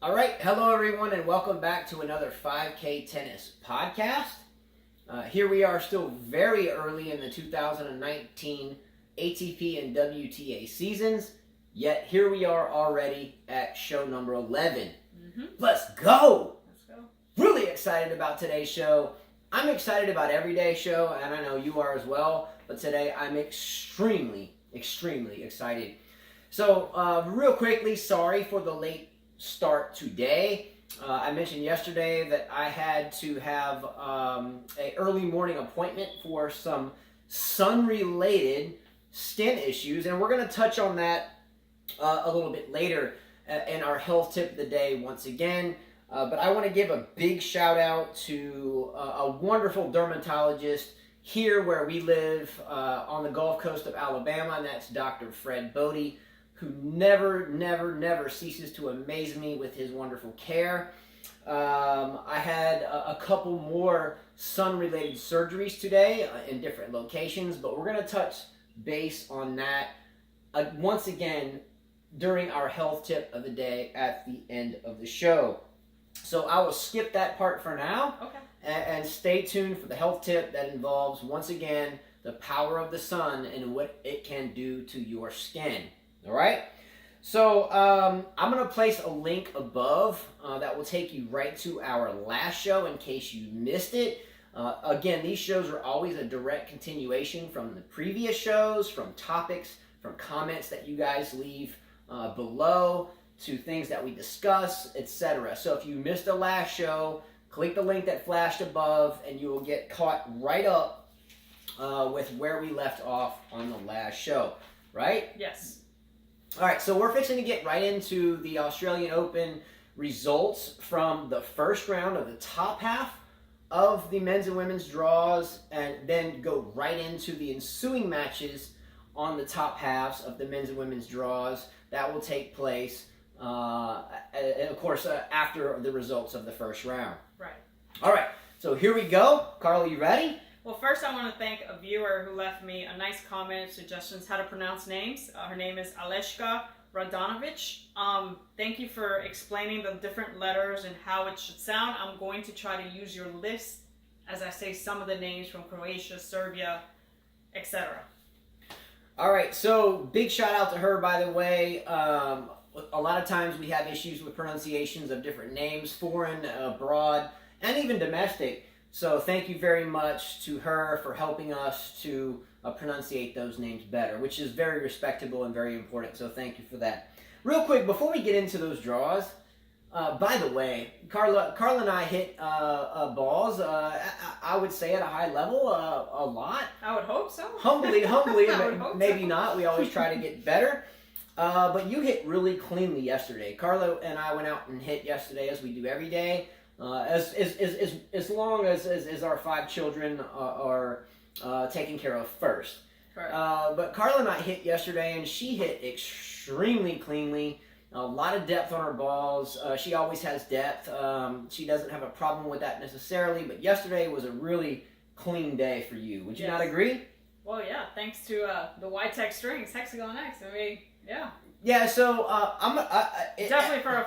All right, hello everyone, and welcome back to another 5K Tennis podcast. Here we are, still very early in the 2019 ATP and WTA seasons, yet here we are already at show number 11. Let's go! Let's go. Really excited about today's show. I'm excited about every day's show, and I know you are as well, but today I'm extremely excited. So, real quickly, sorry for the late start today. I mentioned yesterday that I had to have an early morning appointment for some sun-related skin issues, and we're going to touch on that a little bit later in our health tip of the day once again. But I want to give a big shout out to a wonderful dermatologist here where we live on the Gulf Coast of Alabama, and that's Dr. Fred Bodie, who never ceases to amaze me with his wonderful care. I had a couple more sun-related surgeries today in different locations, but we're going to touch base on that once again during our health tip of the day at the end of the show. So I will skip that part for now. Okay. And stay tuned for the health tip that involves, once again, the power of the sun and what it can do to your skin. All right? So I'm going to place a link above that will take you right to our last show in case you missed it. Again, these shows are always a direct continuation from the previous shows, from topics, from comments that you guys leave below, to things that we discuss, etc. So if you missed the last show, click the link that flashed above and you will get caught right up with where we left off on the last show, right? Yes. All right, so we're fixing to get right into the Australian Open results from the first round of the top half of the men's and women's draws, and then go right into the ensuing matches on the top halves of the men's and women's draws. That will take place, of course, after the results of the first round. Right. All right, so here we go. Carla, you ready? Well, first I want to thank a viewer who left me a nice comment, suggestions how to pronounce names. Her name is Aleshka Radanovic. Thank you for explaining the different letters and how it should sound. I'm going to try to use your list as I say some of the names from Croatia, Serbia, etc. All right, so big shout out to her, by the way. A lot of times we have issues with pronunciations of different names, foreign, abroad, and even domestic. So thank you very much to her for helping us to pronunciate those names better, which is very respectable and very important. So thank you for that. Real quick, before we get into those draws, by the way, Carla and I hit balls, I would say at a high level, a lot. I would hope so. Humbly, maybe so. Not. We always try to get better. But you hit really cleanly yesterday. Carla and I went out and hit yesterday, as we do every day. As long as our 5 children are taken care of first. But Carla and I hit yesterday, and she hit extremely cleanly. A lot of depth on her balls. She always has depth. She doesn't have a problem with that necessarily, but yesterday was a really clean day for you. Would you not agree? Well, yeah, thanks to the Ytex strings, Hexagon X. I mean, yeah. Yeah, so definitely for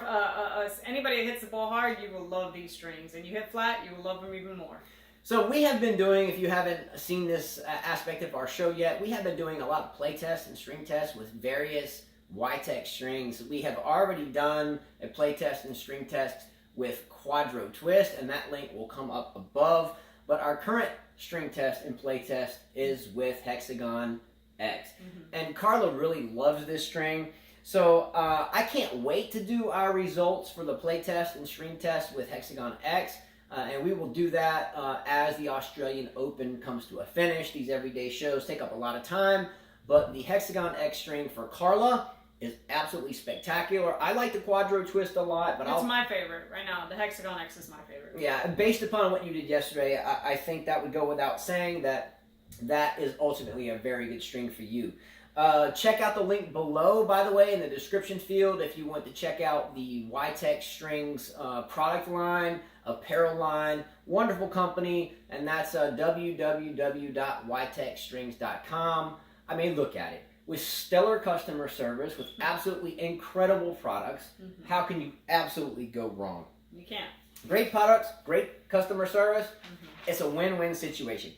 anybody that hits the ball hard, you will love these strings, and you hit flat, you will love them even more. So we have been doing, if you haven't seen this aspect of our show yet, we have been doing a lot of play tests and string tests with various Ytex strings. We have already done a play test and string test with Quadro Twist, and that link will come up above. But our current string test and play test is with Hexagon X. And Carla really loves this string. So I can't wait to do our results for the play test and string test with Hexagon X. And we will do that as the Australian Open comes to a finish. These everyday shows take up a lot of time. But the Hexagon X string for Carla is absolutely spectacular. I like the Quadro Twist a lot. But it's my favorite right now. The Hexagon X is my favorite. Yeah, based upon what you did yesterday, I think that would go without saying that is ultimately a very good string for you. Check out the link below, by the way, in the description field if you want to check out the Ytex Strings product line, apparel line, wonderful company, and that's www.ytexstrings.com. I mean, look at it. with stellar customer service, with absolutely incredible products. How can you absolutely go wrong? You can't. Great products, great customer service. It's a win-win situation.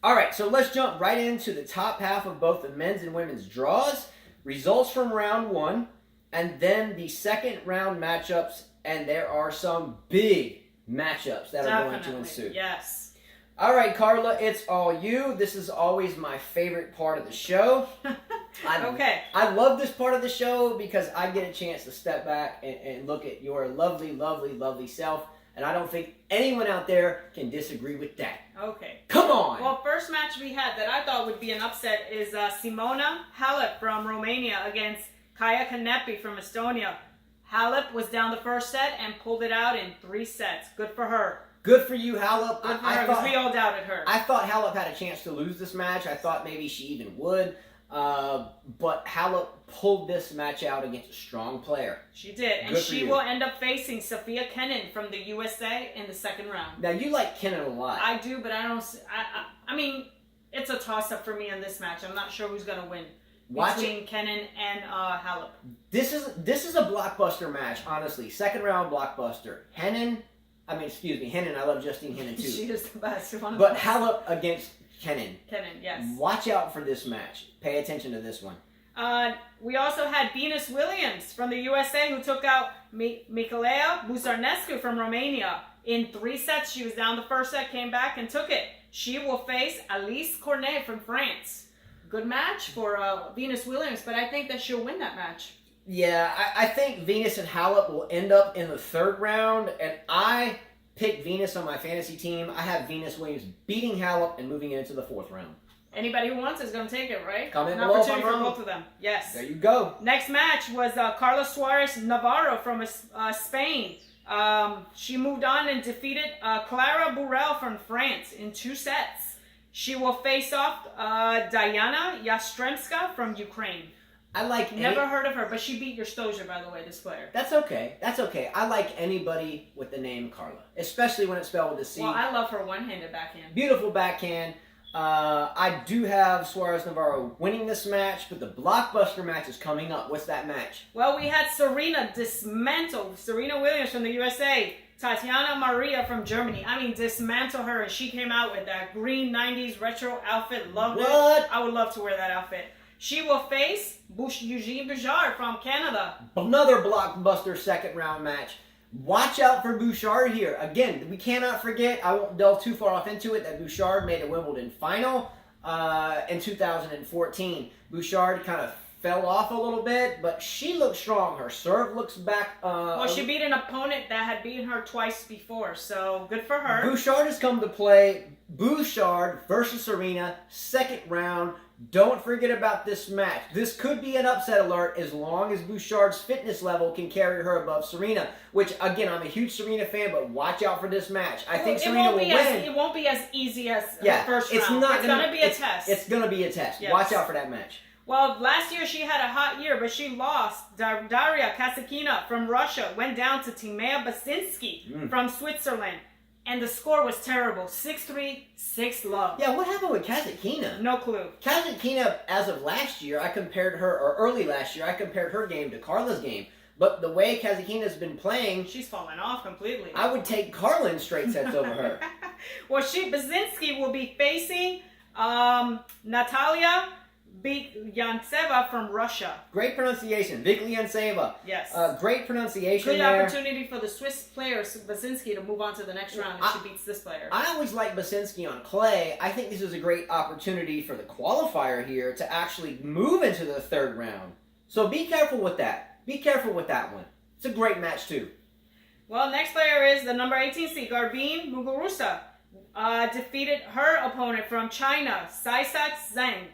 All right, so let's jump right into the top half of both the men's and women's draws. Results from round 1, and then the second round matchups, and there are some big matchups that are going to ensue. Yes. All right, Carla, it's all you. This is always my favorite part of the show. Okay. I love this part of the show because I get a chance to step back and look at your lovely, lovely, lovely self. And I don't think anyone out there can disagree with that. Okay. Come on! Well, first match we had that I thought would be an upset is Simona Halep from Romania against Kaia Kanepi from Estonia. Halep was down the first set and pulled it out in 3 sets. Good for her. Good for you, Halep. Good for her, because we all doubted her. I thought Halep had a chance to lose this match. I thought maybe she even would. But Halep pulled this match out against a strong player. She did. And she will end up facing Sofia Kenin from the USA in the second round. Now, you like Kenin a lot. I do, but I don't... I mean, it's a toss-up for me in this match. I'm not sure who's going to win between Kenin and Halep. This is a blockbuster match, honestly. Second round blockbuster. Henin, I love Justine Henin too. She is the best one. But Halep against Kenin. Kenin, yes. Watch out for this match. Pay attention to this one. We also had Venus Williams from the USA who took out Mihaela Buzarnescu from Romania. In 3 sets, she was down the first set, came back and took it. She will face Alice Cornet from France. Good match for Venus Williams, but I think that she'll win that match. Yeah, I think Venus and Halep will end up in the third round, and I picked Venus on my fantasy team. I have Venus Williams beating Halep and moving into the 4th round. Anybody who wants is going to take it, right? Comment An below opportunity if I'm for wrong. both of them. Yes. There you go. Next match was Carlos Suarez Navarro from Spain. She moved on and defeated Clara Burel from France in 2 sets. She will face off Diana Yastremska from Ukraine. Never heard of her, but she beat Stoja, by the way, this player. That's okay. That's okay. I like anybody with the name Carla, especially when it's spelled with a C. Well, I love her one-handed backhand. Beautiful backhand. I do have Suarez Navarro winning this match, but the blockbuster match is coming up. What's that match? Well, we had Serena Williams from the USA, Tatiana Maria from Germany. I mean, dismantle her, and she came out with that green 90s retro outfit. Loved it. I would love to wear that outfit. She will face Eugene Bouchard from Canada. Another blockbuster second round match. Watch out for Bouchard here. Again, we cannot forget, I won't delve too far off into it, that Bouchard made a Wimbledon final in 2014. Bouchard kind of fell off a little bit, but she looks strong. Her serve looks back. Well, she beat an opponent that had beaten her twice before, so good for her. Bouchard has come to play. Bouchard versus Serena, second round. Don't forget about this match. This could be an upset alert as long as Bouchard's fitness level can carry her above Serena, which, again, I'm a huge Serena fan, but watch out for this match. I think Serena will win. It won't be as easy as the first round. It's going to be a test. It's going to be a test. Yes. Watch out for that match. Well, last year she had a hot year, but she lost. Daria Kasatkina from Russia went down to Timea Basinski from Switzerland. And the score was terrible. 6-3, 6-love. Yeah, what happened with Kasatkina? No clue. Kasatkina, as of last year, early last year, I compared her game to Carla's game. But the way Kasatkina's been playing... She's fallen off completely. I would take Carla in straight sets over her. Well, Basinski will be facing Natalia Vikliantseva from Russia. Great pronunciation. Vikliantseva. Yes. Great pronunciation Good there. Opportunity for the Swiss player, Basinski, to move on to the next round if she beats this player. I always like Basinski on clay. I think this is a great opportunity for the qualifier here to actually move into the third round. So be careful with that. Be careful with that one. It's a great match, too. Well, next player is the number 18 seed, Garbine Muguruza. Defeated her opponent from China, Saisak Zhang.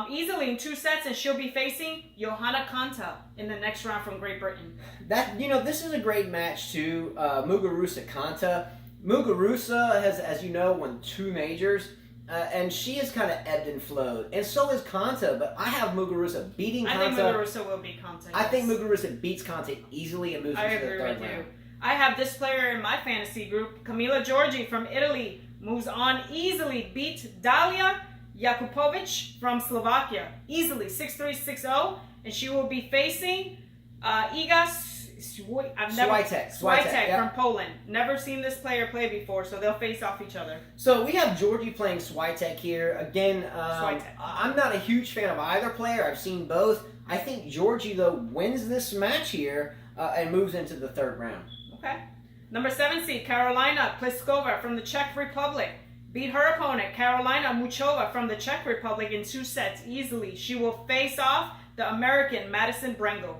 Easily in 2 sets, and she'll be facing Johanna Konta in the next round from Great Britain. This is a great match too. Muguruza Konta. Muguruza has, as you know, won 2 majors, and she has kind of ebbed and flowed, and so is Konta. But I have Muguruza beating Konta. I think Muguruza will beat Konta. Yes. I think Muguruza beats Konta easily and moves into the third round. I have this player in my fantasy group, Camila Giorgi from Italy, moves on easily, beat Dalia Jakupovic from Slovakia. Easily 6-3, 6-0. And she will be facing Iga Swiatek. Swiatek from Poland. Never seen this player play before, so they'll face off each other. So we have Georgie playing Swiatek here. Again, Swiatek. I'm not a huge fan of either player. I've seen both. I think Georgie, though, wins this match here and moves into the third round. Okay. Number 7 seed, Karolina Pliskova from the Czech Republic. Beat her opponent, Karolina Muchova from the Czech Republic, in 2 sets easily. She will face off the American Madison Brengle.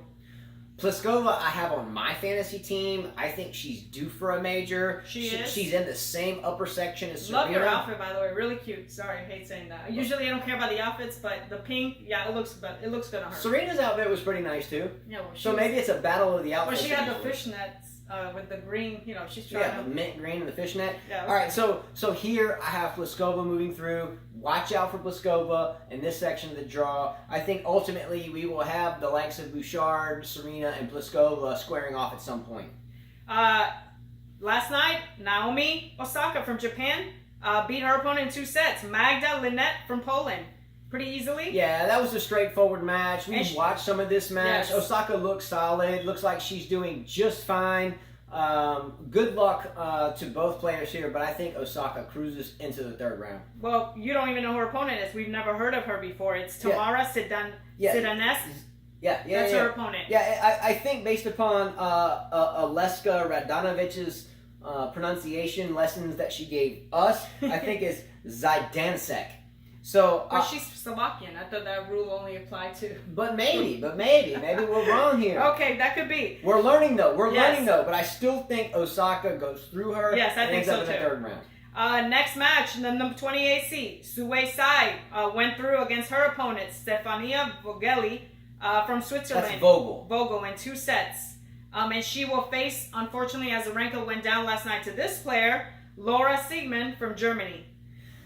Pliskova, I have on my fantasy team. I think she's due for a major. She is. She's in the same upper section as Serena. Love your outfit, by the way. Really cute. Sorry, I hate saying that. Usually I don't care about the outfits, but the pink, yeah, it looks good on her. Serena's outfit was pretty nice too. Yeah, well, so maybe it's a battle of the outfits. Well, she had the fishnets with the green. You know, she's trying. Yeah, the mint green and the fishnet. Yeah. All right, so here I have Pliskova moving through. Watch out for Pliskova in this section of the draw. I think ultimately we will have the likes of Bouchard, Serena, and Pliskova squaring off at some point. Last night, Naomi Osaka from Japan beat her opponent in 2 sets. Magda Linette from Poland. Pretty easily. Yeah, that was a straightforward match. We watched some of this match. Yes. Osaka looks solid. Looks like she's doing just fine. Good luck to both players here, but I think Osaka cruises into the third round. Well, you don't even know who her opponent is. We've never heard of her before. It's Tamara Sidanes. Yeah, That's her opponent. Yeah, I think based upon Aleska Radonovic's pronunciation lessons that she gave us, I think it's Zidansek. So, but she's Slovakian. I thought that rule only applied to. But maybe we're wrong here. Okay, that could be. We're learning though. But I still think Osaka goes through her. Yes, I and think ends so up in too. the third round. Next match, the number 28 seed, Sue Sai went through against her opponent, Stefania Vogelli from Switzerland. That's Vogel. Vogel in 2 sets. And she will face, unfortunately, as Azarenka went down last night to this player, Laura Siegmund from Germany.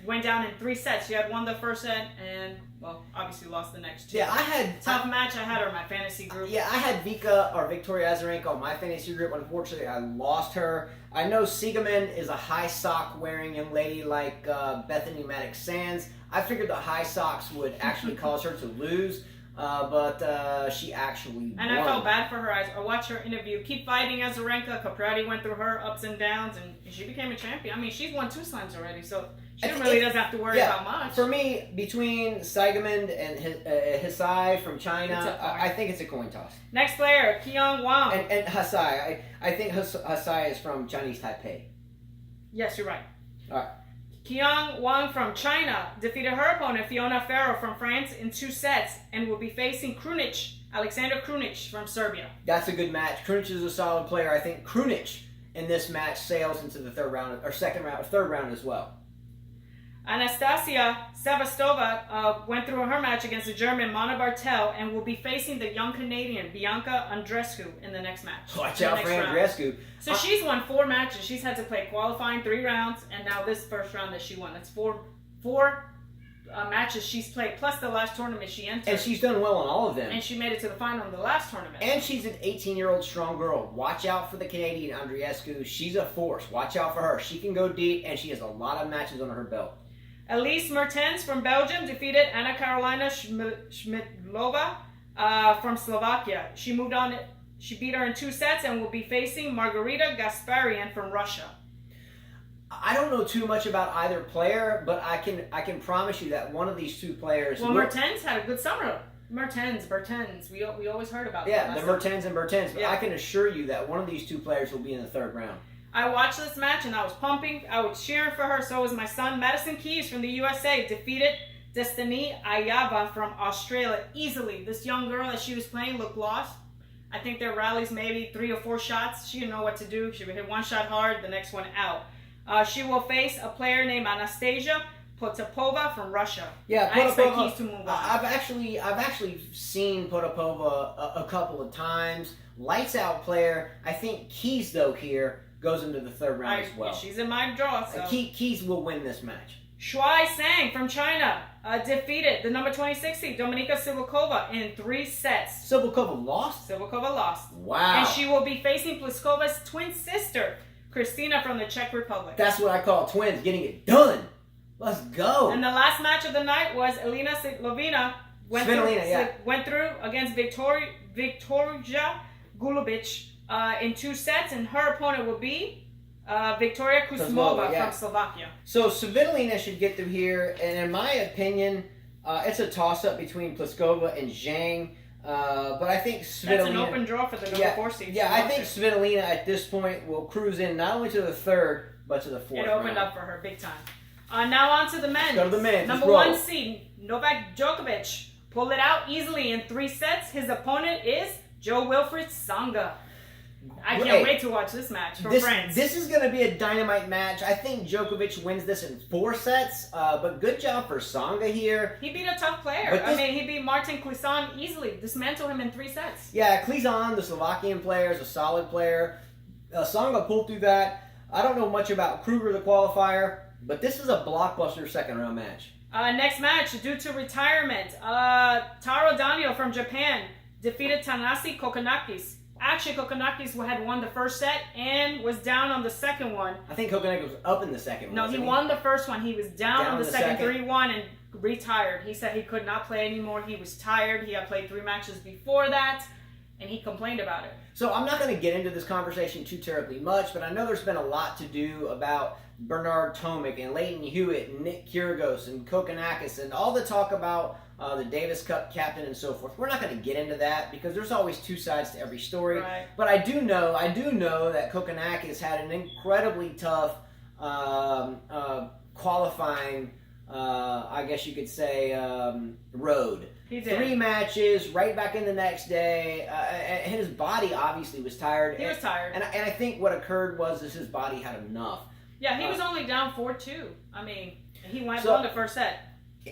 Went down in 3 sets. She had won the first set and, well, obviously lost the next 2. Yeah, I had... Tough match. I had her in my fantasy group. Yeah, I had Victoria Azarenka on my fantasy group. Unfortunately, I lost her. I know Siegemund is a high sock wearing young lady like Bethany Maddox Sands. I figured the high socks would actually cause her to lose, but she actually won. And I felt bad for her. I watched her interview. Keep fighting Azarenka. Capriati went through her ups and downs, and she became a champion. I mean, she's won 2 slams already, so... She really doesn't have to worry about much. For me, between Siegemund and Hisai from China, I think it's a coin toss. Next player, Qiang Wang. And Hisai. I think Hisai is from Chinese Taipei. Yes, you're right. All right. Qiang Wang from China defeated her opponent, Fiona Ferro from France, in 2 sets and will be facing Alexander Krunic from Serbia. That's a good match. Krunic is a solid player. I think Krunic in this match sails into the third round as well. Anastasia Sevastova went through her match against the German Mona Bartel and will be facing the young Canadian Bianca Andreescu in the next match. Watch out for Andreescu. So she's won 4 matches. She's had to play qualifying 3 rounds, and now this first round that she won. That's four matches she's played, plus the last tournament she entered. And she's done well in all of them. And she made it to the final in the last tournament. And she's an 18-year-old strong girl. Watch out for the Canadian Andreescu. She's a force. Watch out for her. She can go deep, and she has a lot of matches under her belt. Elise Mertens from Belgium defeated Anna Carolina Schmidlova from Slovakia. She moved on. She beat her in 2 sets and will be facing Margarita Gasparian from Russia. I don't know too much about either player, but I can promise you that one of these 2 players... Well, Mertens had a good summer. Mertens. We always heard about that. Yeah, the Mertens and Mertens. But yeah. I can assure you that one of these 2 players will be in the third round. I watched this match and I was pumping. I was cheering for her. So was my son. Madison Keys from the USA defeated Destiny Ayava from Australia easily. This young girl that she was playing looked lost. I think their rallies maybe 3 or 4 shots. She didn't know what to do. She would hit 1 shot hard, the next one out. She will face a player named Anastasia Potapova from Russia. Yeah, I expect Keys to move on. I've actually seen Potapova a couple of times. Lights out player. I think Keys though here goes into the third round as well. She's in my draw. So. Keys will win this match. Shuai Sang from China defeated the number 26 seed Dominika Sivakova in 3 sets. Sivakova lost? Sivakova lost. Wow. And she will be facing Pliskova's twin sister, Kristina from the Czech Republic. That's what I call twins getting it done. Let's go. And the last match of the night was Elina Svitolina went through against Victoria Golubic in 2 sets, and her opponent will be Victoria Kuzmova from Slovakia. So Svitolina should get through here, and in my opinion, it's a toss-up between Pliskova and Zhang. But I think Svitolina... That's an open draw for the number 4 seed. Yeah, I think Svitolina at this point will cruise in not only to the 3rd, but to the 4th It opened up for her big time. Now on to the men. Let's go to the men. Number 1 seed, Novak Djokovic, pulled it out easily in 3 sets. His opponent is Jo-Wilfried Tsonga. I can't wait to watch this match for France. This is going to be a dynamite match. I think Djokovic wins this in 4 sets, but good job for Tsonga here. He beat a tough player. He beat Martin Klizan easily. Dismantled him in 3 sets. Yeah, Klizan, the Slovakian player, is a solid player. Tsonga pulled through that. I don't know much about Kruger, the qualifier, but this is a blockbuster second-round match. Next match, due to retirement, Taro Daniel from Japan defeated Thanasi Kokkinakis. Actually, Kokkinakis had won the first set and was down on the second one. I think Kokkinakis was up in the second one. No, he won the first one. He was down on the second 3-1 and retired. He said he could not play anymore. He was tired. He had played 3 matches before that, and he complained about it. So I'm not going to get into this conversation too terribly much, but I know there's been a lot to do about Bernard Tomic and Leighton Hewitt and Nick Kyrgios and Kokkinakis and all the talk about the Davis Cup captain and so forth. We're not going to get into that because there's always 2 sides to every story. Right. But I do know that Kokkinakis had an incredibly tough qualifying, I guess you could say, road. He did. 3 matches, right back in the next day. And his body obviously was tired. He was tired. And I think what occurred was his body had enough. Yeah, he was only down 4-2. I mean, he won the first set.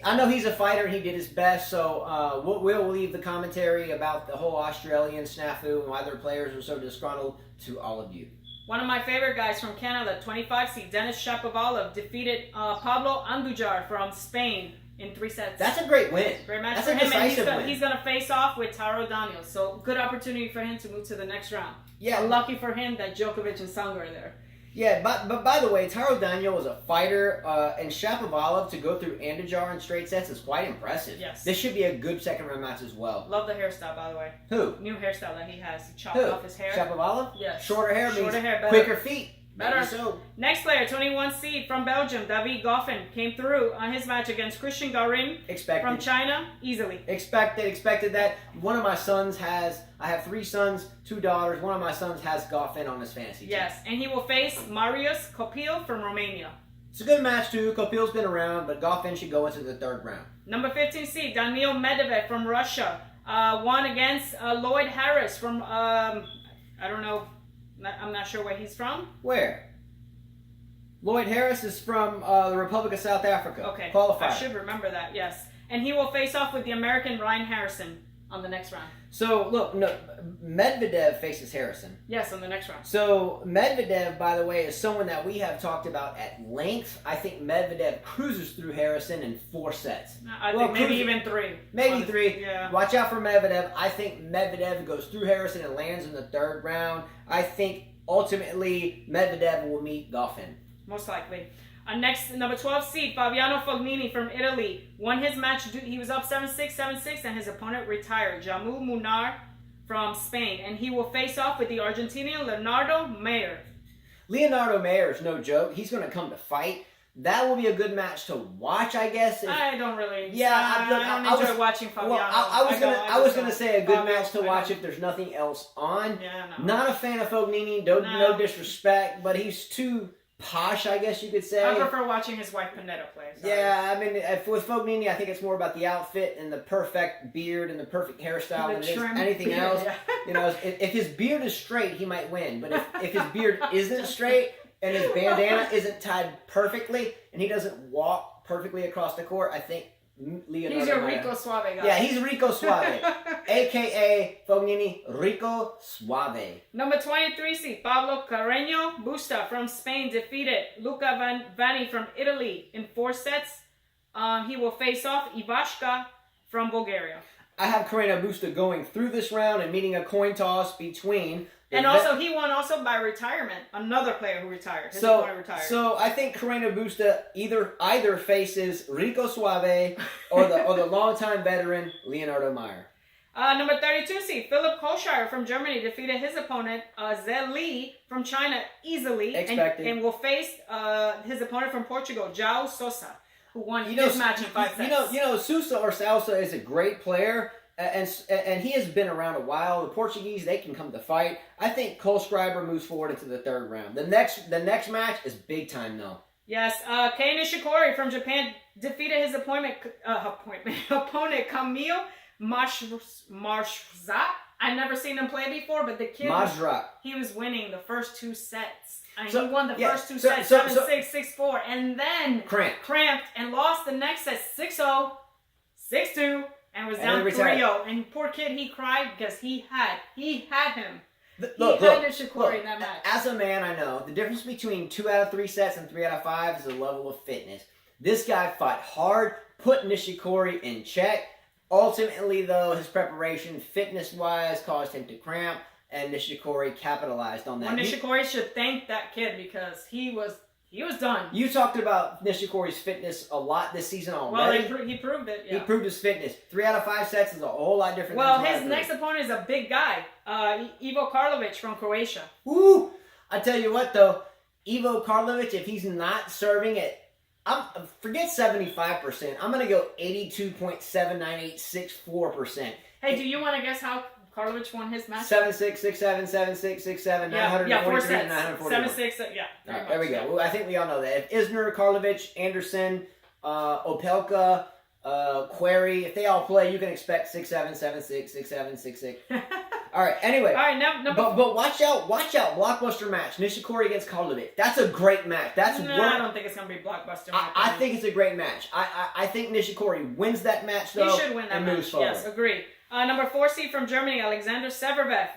I know he's a fighter and he did his best, so we'll leave the commentary about the whole Australian snafu and why their players are so disgruntled to all of you. One of my favorite guys from Canada, 25 seed, Denis Shapovalov, defeated Pablo Andujar from Spain in 3 sets. That's a great win. Great match That's for a him, decisive and win. he's going to face off with Taro Daniel. So good opportunity for him to move to the next round. Yeah, lucky for him that Djokovic and Tsonga are there. Yeah, but by the way, Taro Daniel is a fighter, and Shapovalov to go through Andujar in straight sets is quite impressive. Yes. This should be a good second-round match as well. Love the hairstyle, by the way. Who? New hairstyle that he has. He chopped Who? off his hair. Shapovalov? Yes. Shorter hair means better. quicker feet. Better. So. Next player, 21 seed from Belgium, David Goffin, came through on his match against Christian Garin from China easily. Expected that. One of my sons I have 3 sons, 2 daughters. One of my sons has Goffin on his fantasy team. Yes, and he will face Marius Copil from Romania. It's a good match too. Kopil's been around, but Goffin should go into the 3rd round. Number 15 seed, Daniil Medvedev from Russia, won against Lloyd Harris from, I don't know, I'm not sure where he's from. Where? Lloyd Harris is from the Republic of South Africa. Okay. Qualifier. I should remember that, yes. And he will face off with the American Ryan Harrison on the next round. So, look, no, Medvedev faces Harrison. Yes, on the next round. So, Medvedev, by the way, is someone that we have talked about at length. I think Medvedev cruises through Harrison in 4 sets. I think maybe even 3. Maybe 3. Yeah. Watch out for Medvedev. I think Medvedev goes through Harrison and lands in the 3rd round. I think, ultimately, Medvedev will meet Goffin. Most likely. Next, number 12 seed, Fabiano Fognini from Italy. Won his match. He was up 7-6, 7-6, and his opponent retired. Jamul Munar from Spain. And he will face off with the Argentinian Leonardo Mayer. Leonardo Mayer is no joke. He's going to come to fight. That will be a good match to watch, I guess. I don't really. Yeah, I don't enjoy watching Fabiano. Well, I was gonna say a good match to watch if there's nothing else on. Yeah, no. Not a fan of Fognini. No disrespect, but he's too posh, I guess you could say. I prefer watching his wife Panetta play. Sorry. Yeah, I mean, with Fognini, I think it's more about the outfit and the perfect beard and the perfect hairstyle than it is anything else. Yeah. You know, if his beard is straight, he might win. But if his beard isn't straight and his bandana isn't tied perfectly and he doesn't walk perfectly across the court, I think Leonardo. He's your Rico Suave guy. Yeah, he's Rico Suave, a.k.a. Fognini Rico Suave. Number 23 seed, Pablo Carreño Busta from Spain defeated Luca Vanni from Italy in 4 sets. He will face off Ivashka from Bulgaria. I have Carreño Busta going through this round and meeting a coin toss between And also, he won also by retirement. Another player who retired. His opponent retired. So I think Carreno Busta either faces Rico Suave or the longtime veteran Leonardo Meyer. Number 32 seed, Philip Kohlschreiber from Germany defeated his opponent, Zhe Li from China easily. Expected. And will face his opponent from Portugal, João Sousa, who won his match in 5 sets. You know, Sousa or Sousa is a great player, and he has been around a while. The Portuguese, they can come to fight. I think Kohlschreiber moves forward into the third round. The next match is big time, though. Yes, Kei Nishikori from Japan defeated his opponent Kamil Marzak. I've never seen him play before, but the kid, he was winning the first 2 sets. He won the first 2 sets, 7-6, 6-4, and then cramped and lost the next set 6-0, 6-2, and was down 3-0. And poor kid, he cried because he had him. Look, Nishikori in that match. As a man, I know the difference between 2 out of 3 sets and 3 out of 5 is the level of fitness. This guy fought hard, put Nishikori in check. Ultimately, though, his preparation, fitness-wise, caused him to cramp, and Nishikori capitalized on that. Well, Nishikori should thank that kid because he was done. You talked about Nishikori's fitness a lot this season already. Well, he proved it. Yeah. He proved his fitness. 3 out of 5 sets is a whole lot different. Well, his next opponent is a big guy, Ivo Karlovic from Croatia. Woo! I tell you what, though, Ivo Karlovic, if he's not serving it, forget 75%. I'm going to go 82.79864%. Hey, do you want to guess how Karlovic won his match? 7-6, 6-7, 7-6, 6-7, 4 sets. 941. 7-6, yeah. All right, there we go. Well, I think we all know that. If Isner, Karlovic, Anderson, Opelka, Query, if they all play, you can expect 6-7, 7-6, 6-7, 6-6. All right, anyway. All right, now, but watch out. Blockbuster match. Nishikori against Karlovic. That's a great match. I don't think it's going to be blockbuster. I think it's a great match. I think Nishikori wins that match, though. He should win that match. Yes, agree. Number 4 seed from Germany, Alexander Severbev,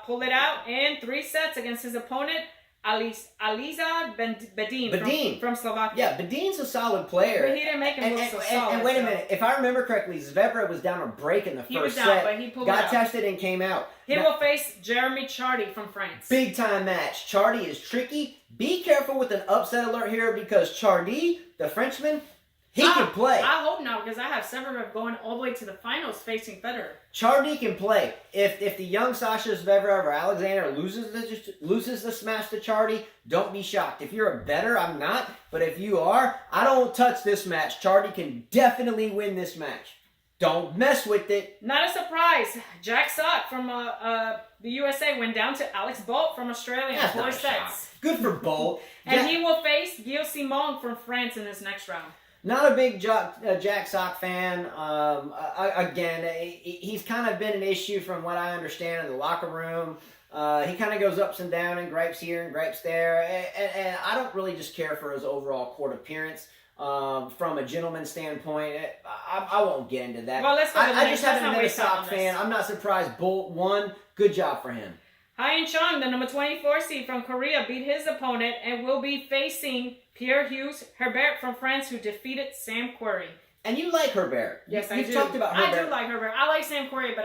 pulled it out in 3 sets against his opponent, Aliza Bedin from Slovakia. Yeah, Bedin's a solid player. But he didn't make him look so solid. And wait a minute. If I remember correctly, Zverev was down a break in the first set. He was down, but he pulled got it out. tested and came out. He will face Jeremy Chardy from France. Big time match. Chardy is tricky. Be careful with an upset alert here because Chardy, the Frenchman, he can play. I hope not because I have Severbev going all the way to the finals facing Federer. Chardy can play. If the young Sasha Zverev or Alexander loses the smash to Chardy, don't be shocked. If you're a better, I'm not. But if you are, I don't touch this match. Chardy can definitely win this match. Don't mess with it. Not a surprise. Jack Sock from the USA went down to Alex Bolt from Australia in 4 sets. Good for Bolt. And he will face Guillaume Simon from France in his next round. Not a big Jack Sock fan. Again, he's kind of been an issue from what I understand in the locker room. He kind of goes ups and downs and gripes here and gripes there. And I don't really just care for his overall court appearance. From a gentleman's standpoint, I won't get into that. Well, let's go to the I next. just haven't been a Sock fan. I'm not surprised Bolt won. Good job for him. Hyein Chung, the number 24 seed from Korea, beat his opponent and will be facing Pierre-Hugues Herbert from France, who defeated Sam Querrey. And you like Herbert. Yes, I do. You've talked about Herbert. I do like Herbert. I like Sam Querrey, but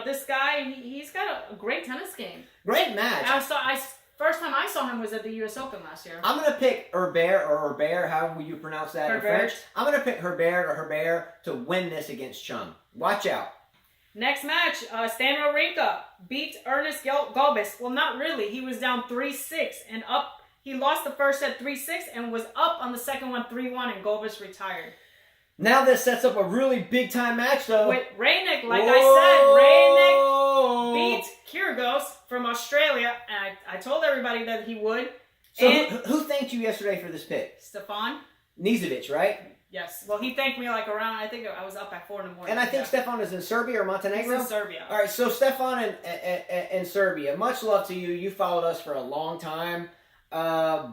this guy, he's got a great tennis game. Great match. First time I saw him was at the U.S. Open last year. I'm going to pick Herbert or Herbert, however you pronounce that in French. I'm going to pick Herbert or Herbert to win this against Chung. Watch out. Next match, Stan Wawrinka beat Ernest Gulbis. Well, not really. He was down 3-6 and up. He lost the first set 3-6 and was up on the second one 3-1, and Gulbis retired. Now this sets up a really big-time match, though. With Reynick, I said, Reynick beat Kyrgios from Australia, and I told everybody that he would. So who thanked you yesterday for this pick? Stefan. Nizovic, right? Yes. Well, he thanked me around, I think I was up at 4 in the morning. And I think Stefan is in Serbia or Montenegro? He's in Serbia. All right, so Stefan in Serbia. Much love to you. You followed us for a long time. I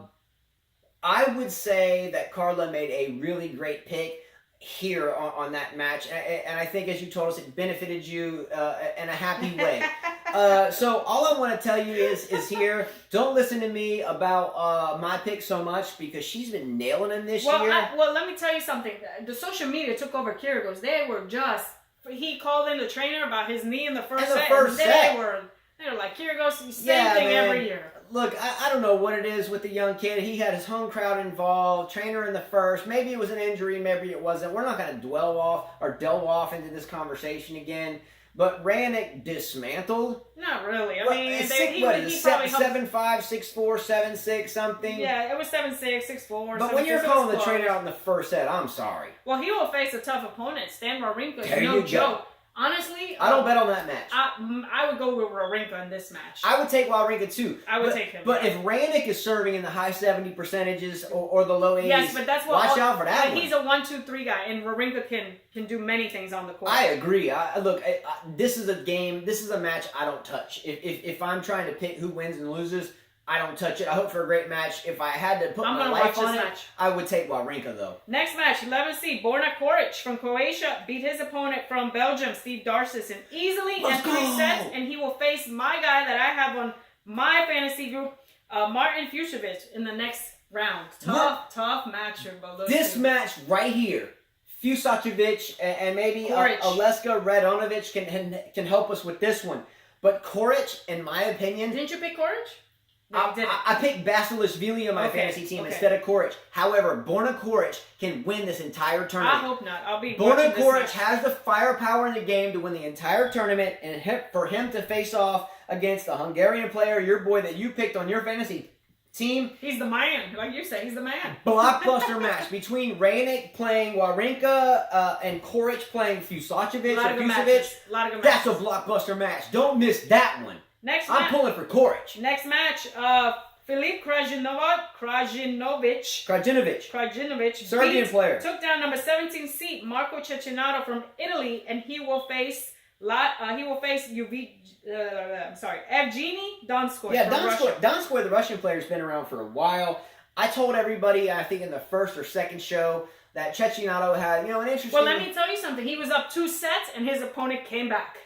would say that Carla made a really great pick here on that match. And I think, as you told us, it benefited you in a happy way. So all I want to tell you is here, don't listen to me about my pick so much because she's been nailing him this year. Well, let me tell you something. The social media took over Kyrgios. They were he called in the trainer about his knee in the first set. They're like, here goes the same Yeah, thing man. every year. Look, I don't know what it is with the young kid. He had his home crowd involved, trainer in the first. Maybe it was an injury, maybe it wasn't. We're not going to delve off into this conversation again. But Rannick dismantled. Not really. I Well, mean, it's he probably helped. 7'5", 6'4", 7'6", something. Yeah, it was 7'6", 6'4". But when you're calling the trainer out in the first set, I'm sorry. Well, he will face a tough opponent. Stan Wawrinka is There no you go. joke. Honestly, I don't bet on that match. I would go with Wawrinka in this match. I would take Wawrinka too. I would take him. But yeah. if Rannick is serving in the high 70 percentages or the low 80s, yes, but that's what. watch out for that but one. He's a 1-2-3 guy, and Wawrinka can do many things on the court. I agree. Look, this is a game. This is a match I don't touch. If I'm trying to pick who wins and loses, I don't touch it. I hope for a great match. If I had to put my life on it, I would take Wawrinka though. Next match, 11 seed Borna Koric from Croatia beat his opponent from Belgium, Steve Darcis, easily in 3 sets, and he will face my guy that I have on my fantasy group, Martin Fucsovics, in the next round. Tough match. This match right here, Fucsovics and maybe Aleska Radonovic can help us with this one. But Koric, in my opinion, didn't you pick Koric? I picked Basilashvili on my fantasy team instead of Koric. However, Borna Koric can win this entire tournament. I hope not. I'll be Borna Koric has the firepower in the game to win the entire tournament, and for him to face off against the Hungarian player, your boy that you picked on your fantasy team. He's the man. Like you said, he's the man. Blockbuster match between Rannick playing Wawrinka and Koric playing Fucsovics or Fucsovics. That's a blockbuster match. Don't miss that one. I'm pulling for Koric. Next match, Filip Krajinovic, Serbian player, took down number 17 seed Marco Cecchinato from Italy, and he will face Evgeny Donskoy. Yeah, Donskoy, the Russian player, has been around for a while. I told everybody, I think in the first or second show, that Cecchinato had, an interesting. Well, let me tell you something. He was up 2 sets, and his opponent came back.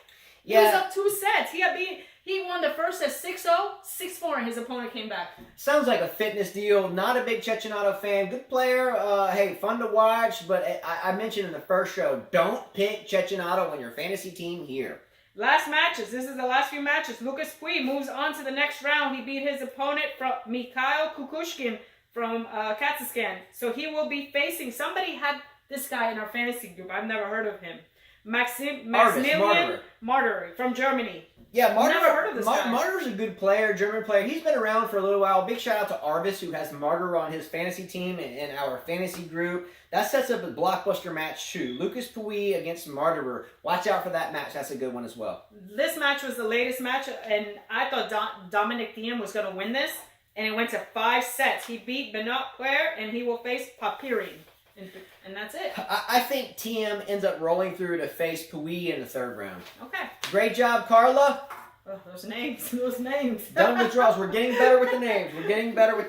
He was up 2 sets. He won the first set 6-0, 6-4, and his opponent came back. Sounds like a fitness deal. Not a big Cecchinato fan. Good player. Hey, fun to watch. But I mentioned in the first show, don't pick Cecchinato on your fantasy team here. Last matches. This is the last few matches. Lucas Pouille moves on to the next round. He beat his opponent from Mikhail Kukushkin from Kazakhstan. So he will be facing... Somebody had this guy in our fantasy group. I've never heard of him. Maximilian Martyr from Germany. Yeah, Martyr, never heard of this guy. Martyr's a good player, German player. He's been around for a little while. Big shout out to Arvis, who has Martyr on his fantasy team in our fantasy group. That sets up a blockbuster match too. Lucas Pouille against Martyr. Watch out for that match. That's a good one as well. This match was the latest match, and I thought Dominic Thiem was going to win this, and it went to 5 sets. He beat Benoit Paire, and he will face Papiri. And that's it. I think TM ends up rolling through to face Pouille in the 3rd round. Okay. Great job, Carla. Oh, those names. Done with draws. We're getting better with the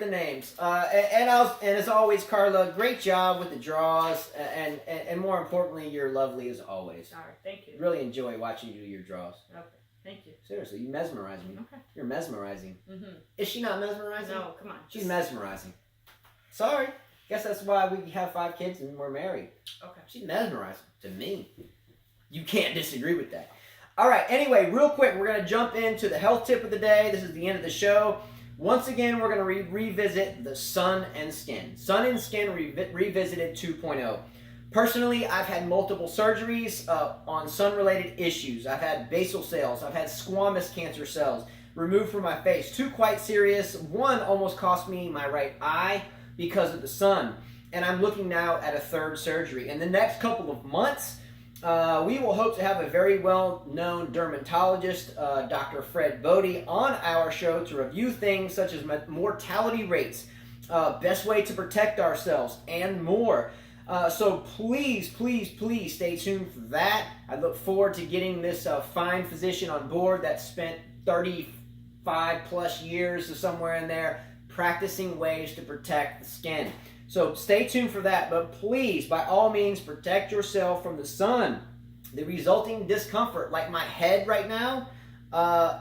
names. And as always, Carla, great job with the draws. And more importantly, you're lovely as always. All right, thank you. Really enjoy watching you do your draws. Okay, thank you. Seriously, you mesmerize me. Okay. You're mesmerizing. Mm-hmm. Is she not mesmerizing? No, come on. She's mesmerizing. Sorry. Guess that's why we have 5 kids and we're married. Okay. She's mesmerizing to me. You can't disagree with that. All right. Anyway, real quick, we're going to jump into the health tip of the day. This is the end of the show. Once again, we're going to revisit the Sun and Skin. Sun and Skin Revisited 2.0. Personally, I've had multiple surgeries on sun-related issues. I've had basal cells. I've had squamous cancer cells removed from my face. 2 quite serious. 1 almost cost me my right eye because of the sun. And I'm looking now at a 3rd surgery. In the next couple of months, we will hope to have a very well-known dermatologist, Dr. Fred Bodie, on our show to review things such as mortality rates, best way to protect ourselves, and more. So please stay tuned for that. I look forward to getting this fine physician on board that spent 35 plus years or somewhere in there practicing ways to protect the skin. So stay tuned for that, but please, by all means, protect yourself from the sun. The resulting discomfort, like my head right now,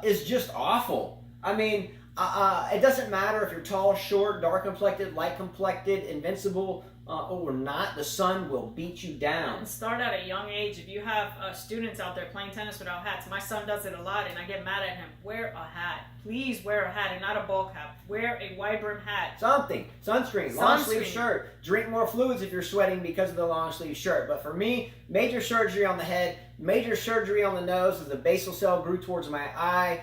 is just awful. I mean, it doesn't matter if you're tall, short, dark complected, light complected, invincible, or not, the sun will beat you down. And start at a young age. If you have students out there playing tennis without hats, my son does it a lot, and I get mad at him. Wear a hat. Please wear a hat and not a ball cap. Wear a wide brim hat. Something. Sunscreen. Long sleeve shirt. Drink more fluids if you're sweating because of the long sleeve shirt. But for me, major surgery on the head, major surgery on the nose as the basal cell grew towards my eye.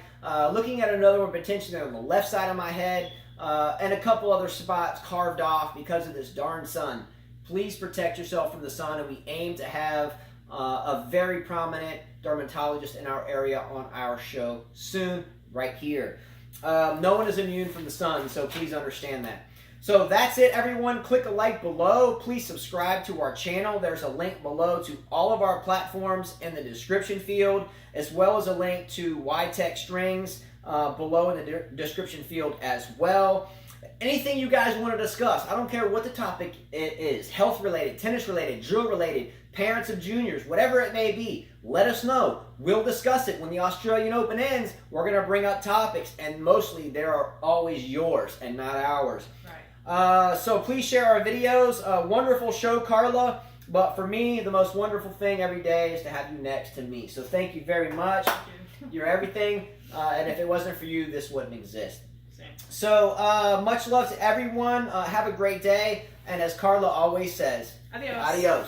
Looking at another one potentially on the left side of my head. And a couple other spots carved off because of this darn sun. Please protect yourself from the sun, and we aim to have a very prominent dermatologist in our area on our show soon, right here. No one is immune from the sun, so please understand that. So that's it, everyone. Click a like below. Please subscribe to our channel. There's a link below to all of our platforms in the description field, as well as a link to Ytex strings below in the description field as well. Anything you guys want to discuss, I don't care what the topic it is, health related, tennis related, drill related, parents of juniors, whatever it may be, let us know. We'll discuss it. When the Australian Open ends, we're going to bring up topics, and mostly they are always yours and not ours. Right. So please share our videos. Wonderful show, Carla. But for me, the most wonderful thing every day is to have you next to me. So thank you very much. Thank you. You're everything. And if it wasn't for you, this wouldn't exist. Same. So much love to everyone. Have a great day. And as Carla always says, Adios. adios.